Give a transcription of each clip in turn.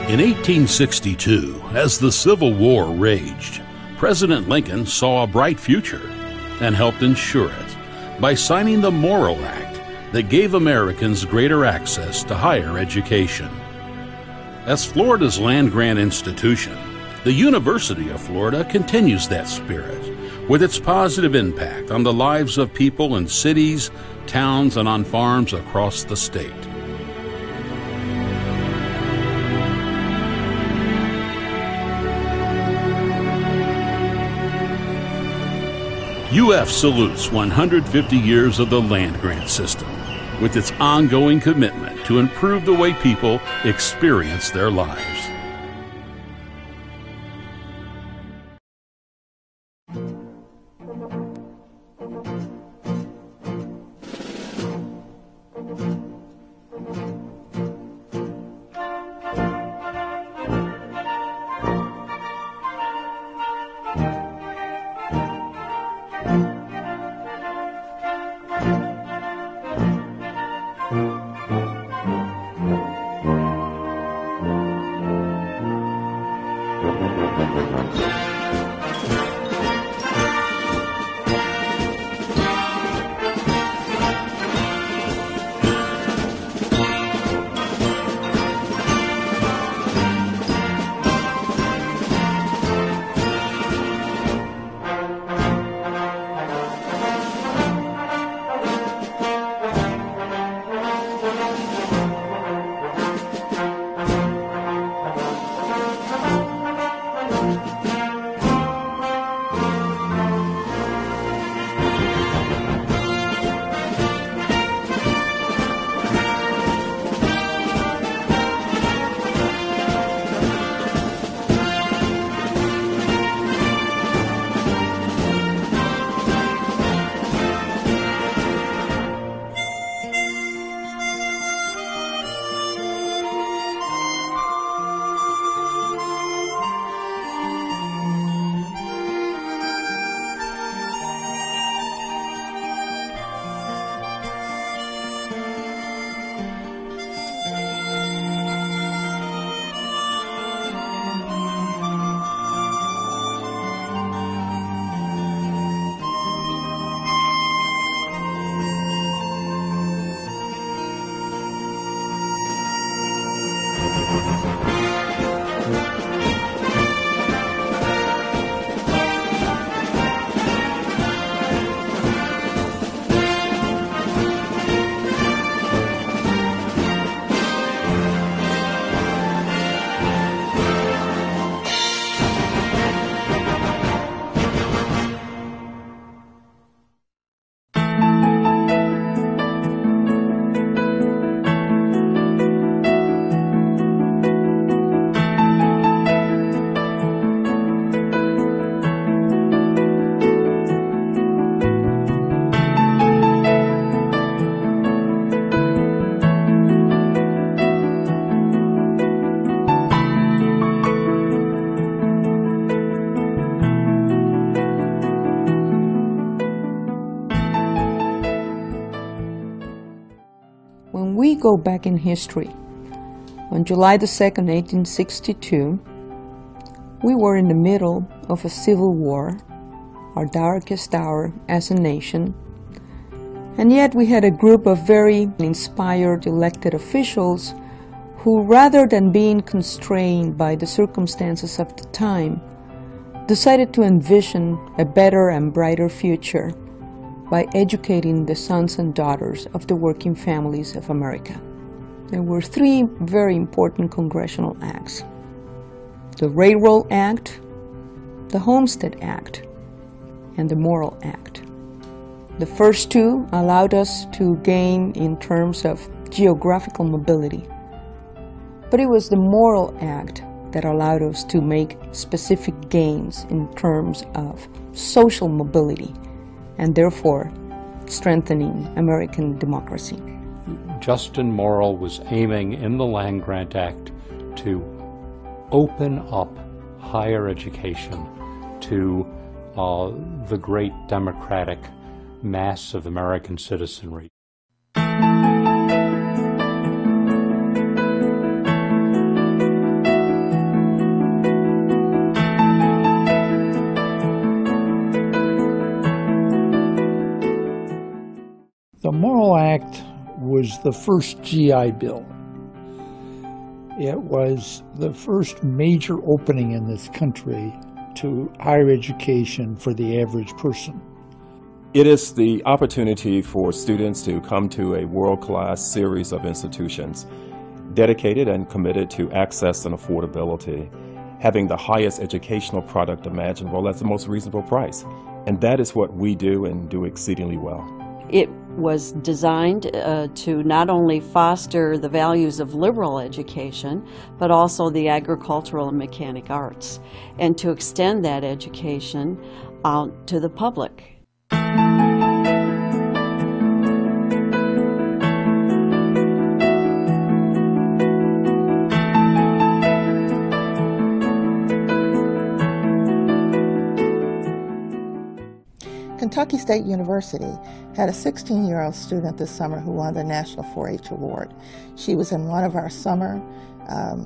In 1862, as the Civil War raged, President Lincoln saw a bright future and helped ensure it by signing the Morrill Act that gave Americans greater access to higher education. As Florida's land-grant institution, the University of Florida continues that spirit with its positive impact on the lives of people in cities, towns, and on farms across the state. UF salutes 150 years of the land-grant system with its ongoing commitment to improve the way people experience their lives. When we go back in history, on July the 2nd, 1862, we were in the middle of a civil war, our darkest hour as a nation, and yet we had a group of very inspired elected officials who, rather than being constrained by the circumstances of the time, decided to envision a better and brighter future by educating the sons and daughters of the working families of America. There were three very important congressional acts: the Railroad Act, the Homestead Act, and the Morrill Act. The first two allowed us to gain in terms of geographical mobility, but it was the Morrill Act that allowed us to make specific gains in terms of social mobility and therefore strengthening American democracy. Justin Morrill was aiming in the Land-Grant Act to open up higher education to the great democratic mass of American citizenry. was the first GI Bill. It was the first major opening in this country to higher education for the average person. It is the opportunity for students to come to a world-class series of institutions dedicated and committed to access and affordability, having the highest educational product imaginable at the most reasonable price. And that is what we do and do exceedingly well. It was designed to not only foster the values of liberal education, but also the agricultural and mechanic arts, and to extend that education out to the public. Kentucky State University had a 16-year-old student this summer who won the National 4-H Award. She was in one of our summer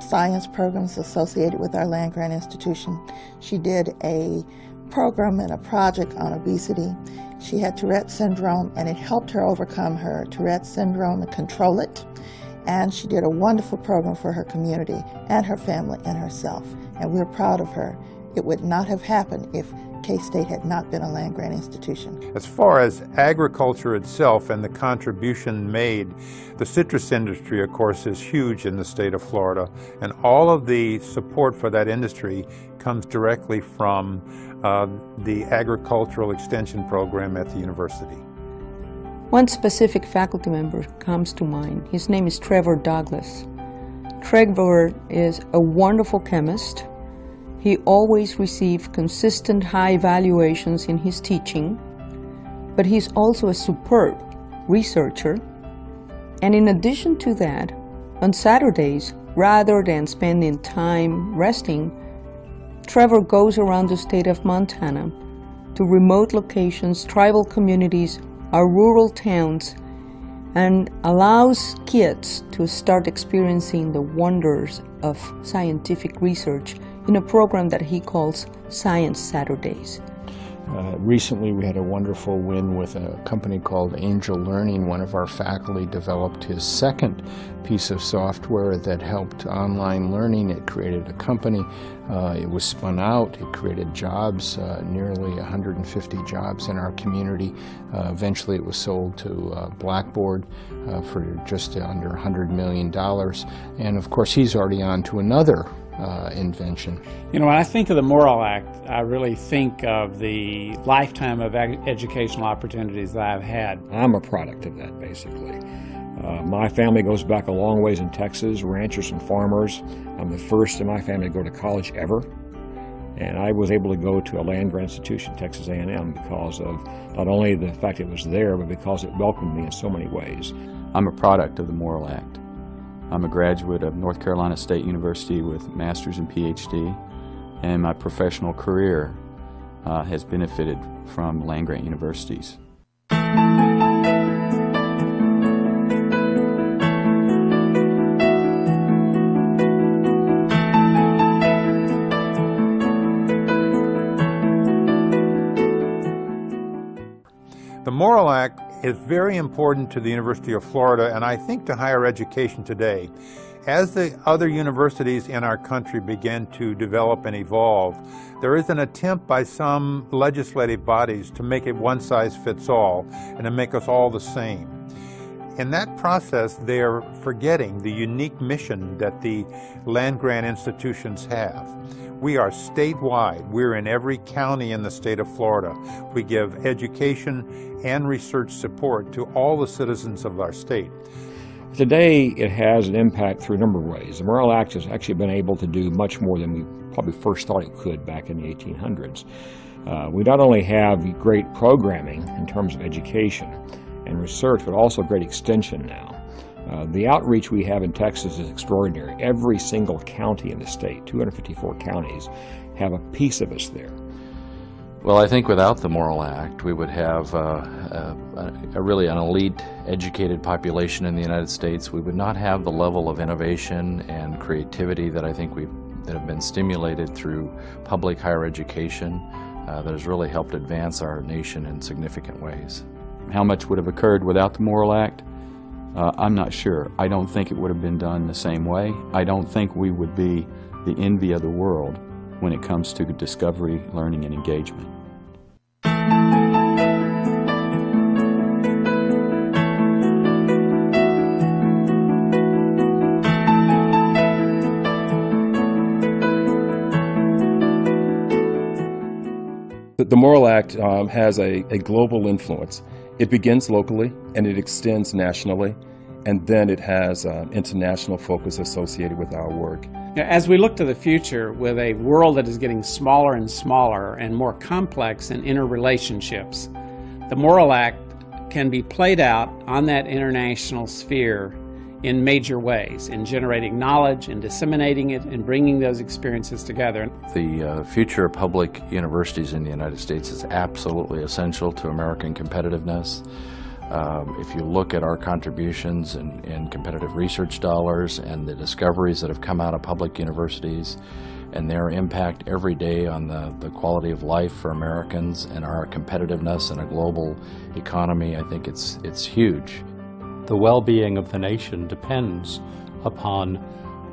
science programs associated with our land-grant institution. She did a program and a project on obesity. She had Tourette's syndrome, and it helped her overcome her Tourette's syndrome and control it. And she did a wonderful program for her community and her family and herself. And we're proud of her. It would not have happened if K-State had not been a land-grant institution. As far as agriculture itself and the contribution made, the citrus industry, of course, is huge in the state of Florida, and all of the support for that industry comes directly from the agricultural extension program at the university. One specific faculty member comes to mind. His name is Trevor Douglas. Trevor is a wonderful chemist. He always received consistent high evaluations in his teaching, but he's also a superb researcher. And in addition to that, on Saturdays, rather than spending time resting, Trevor goes around the state of Montana to remote locations, tribal communities, our rural towns, and allows kids to start experiencing the wonders of scientific research in a program that he calls Science Saturdays. Recently we had a wonderful win with a company called Angel Learning. One of our faculty developed his second piece of software that helped online learning. It created a company. It was spun out. It created jobs, nearly 150 jobs in our community. Eventually it was sold to Blackboard for just under $100 million. And of course he's already on to another invention. You know, when I think of the Morrill Act, I really think of the lifetime of educational opportunities that I've had. I'm a product of that, basically. My family goes back a long ways in Texas, ranchers and farmers. I'm the first in my family to go to college ever. And I was able to go to a land-grant institution, Texas A&M, because of not only the fact it was there, but because it welcomed me in so many ways. I'm a product of the Morrill Act. I'm a graduate of North Carolina State University with master's and PhD, and my professional career has benefited from land-grant universities. The Morrill Act is very important to the University of Florida, and I think to higher education today. As the other universities in our country begin to develop and evolve, there is an attempt by some legislative bodies to make it one size fits all and to make us all the same. In that process, they are forgetting the unique mission that the land-grant institutions have. We are statewide. We're in every county in the state of Florida. We give education and research support to all the citizens of our state. Today, it has an impact through a number of ways. The Morrill Act has actually been able to do much more than we probably first thought it could back in the 1800s. We not only have great programming in terms of education and research, but also great extension now. The outreach we have in Texas is extraordinary. Every single county in the state, 254 counties, have a piece of us there. Well, I think without the Morrill Act, we would have really an elite educated population in the United States. We would not have the level of innovation and creativity that I think that have been stimulated through public higher education that has really helped advance our nation in significant ways. How much would have occurred without the Morrill Act? I'm not sure. I don't think it would have been done the same way. I don't think we would be the envy of the world when it comes to discovery, learning, and engagement. The Morrill Act has a global influence. It begins locally and it extends nationally, and then it has international focus associated with our work. As we look to the future with a world that is getting smaller and smaller and more complex in interrelationships, the Morrill Act can be played out on that international sphere in major ways, in generating knowledge, in disseminating it, and bringing those experiences together. The future of public universities in the United States is absolutely essential to American competitiveness. If you look at our contributions in competitive research dollars and the discoveries that have come out of public universities and their impact every day on the quality of life for Americans and our competitiveness in a global economy, I think it's huge. The well-being of the nation depends upon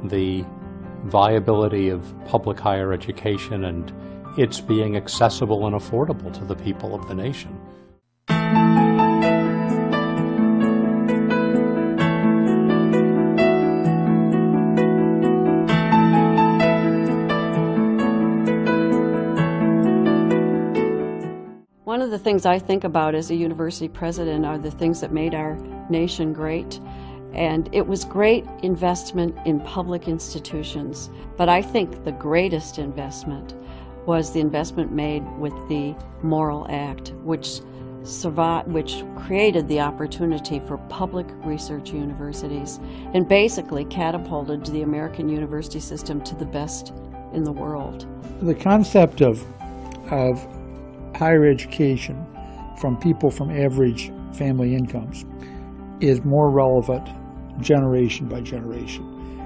the viability of public higher education and its being accessible and affordable to the people of the nation. One of the things I think about as a university president are the things that made our nation great. And it was great investment in public institutions. But I think the greatest investment was the investment made with the Morrill Act, which created the opportunity for public research universities and basically catapulted the American university system to the best in the world. The concept of higher education from people from average family incomes is more relevant generation by generation.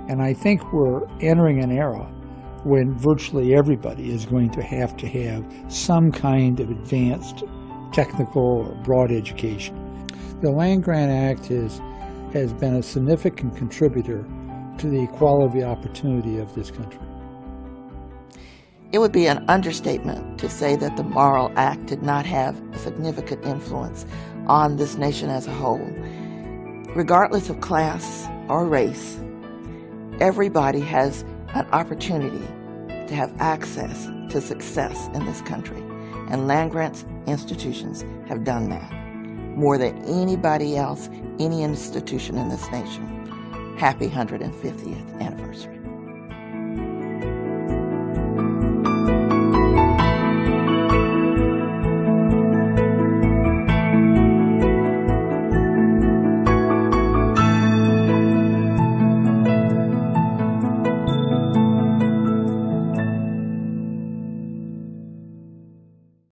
And I think we're entering an era when virtually everybody is going to have some kind of advanced technical or broad education. The Land-Grant Act has been a significant contributor to the equality opportunity of this country. It would be an understatement to say that the Morrill Act did not have a significant influence on this nation as a whole. Regardless of class or race, everybody has an opportunity to have access to success in this country. And land-grant institutions have done that more than anybody else, any institution in this nation. Happy 150th anniversary.